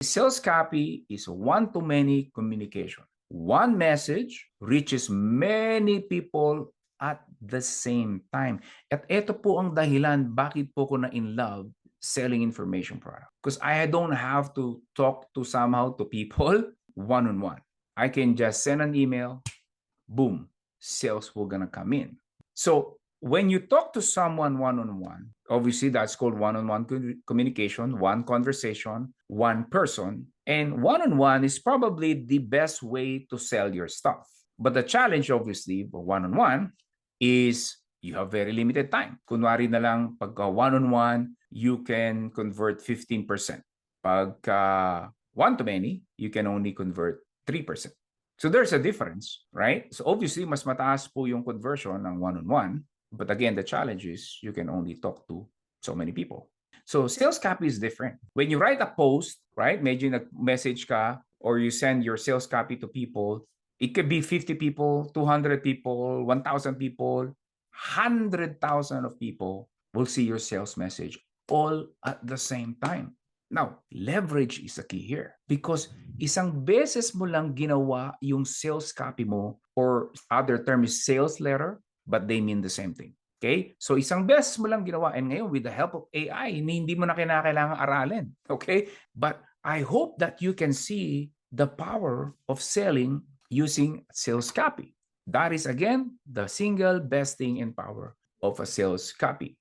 Sales copy is one-to-many communication. One message reaches many people at the same time. At ito po ang dahilan bakit po ko na in love selling information product. Because I don't have to talk to somehow to people one-on-one. I can just send an email, boom, sales will gonna come in. So when you talk to someone one-on-one, obviously that's called one-on-one communication, one conversation, one person. And one-on-one is probably the best way to sell your stuff. But the challenge, obviously, for one-on-one is you have very limited time. Kunwari na lang, pagka one-on-one, you can convert 15%. Pagka one-to-many, you can only convert 3%. So there's a difference, right? So obviously, mas mataas po yung conversion ng one-on-one. But again, the challenge is you can only talk to so many people. So sales copy is different. When you write a post, right? Medyo nag-message ka or you send your sales copy to people, it could be 50 people, 200 people, 1,000 people, 100,000 of people will see your sales message all at the same time. Now, leverage is a key here because isang beses mo lang ginawa yung sales copy mo, or other term is sales letter, but they mean the same thing. Okay? So isang beses mo lang ginawa, and ngayon with the help of AI, hindi mo na kailangang aralin. Okay? But I hope that you can see the power of selling using sales copy. That is, again, the single best thing in power of a sales copy.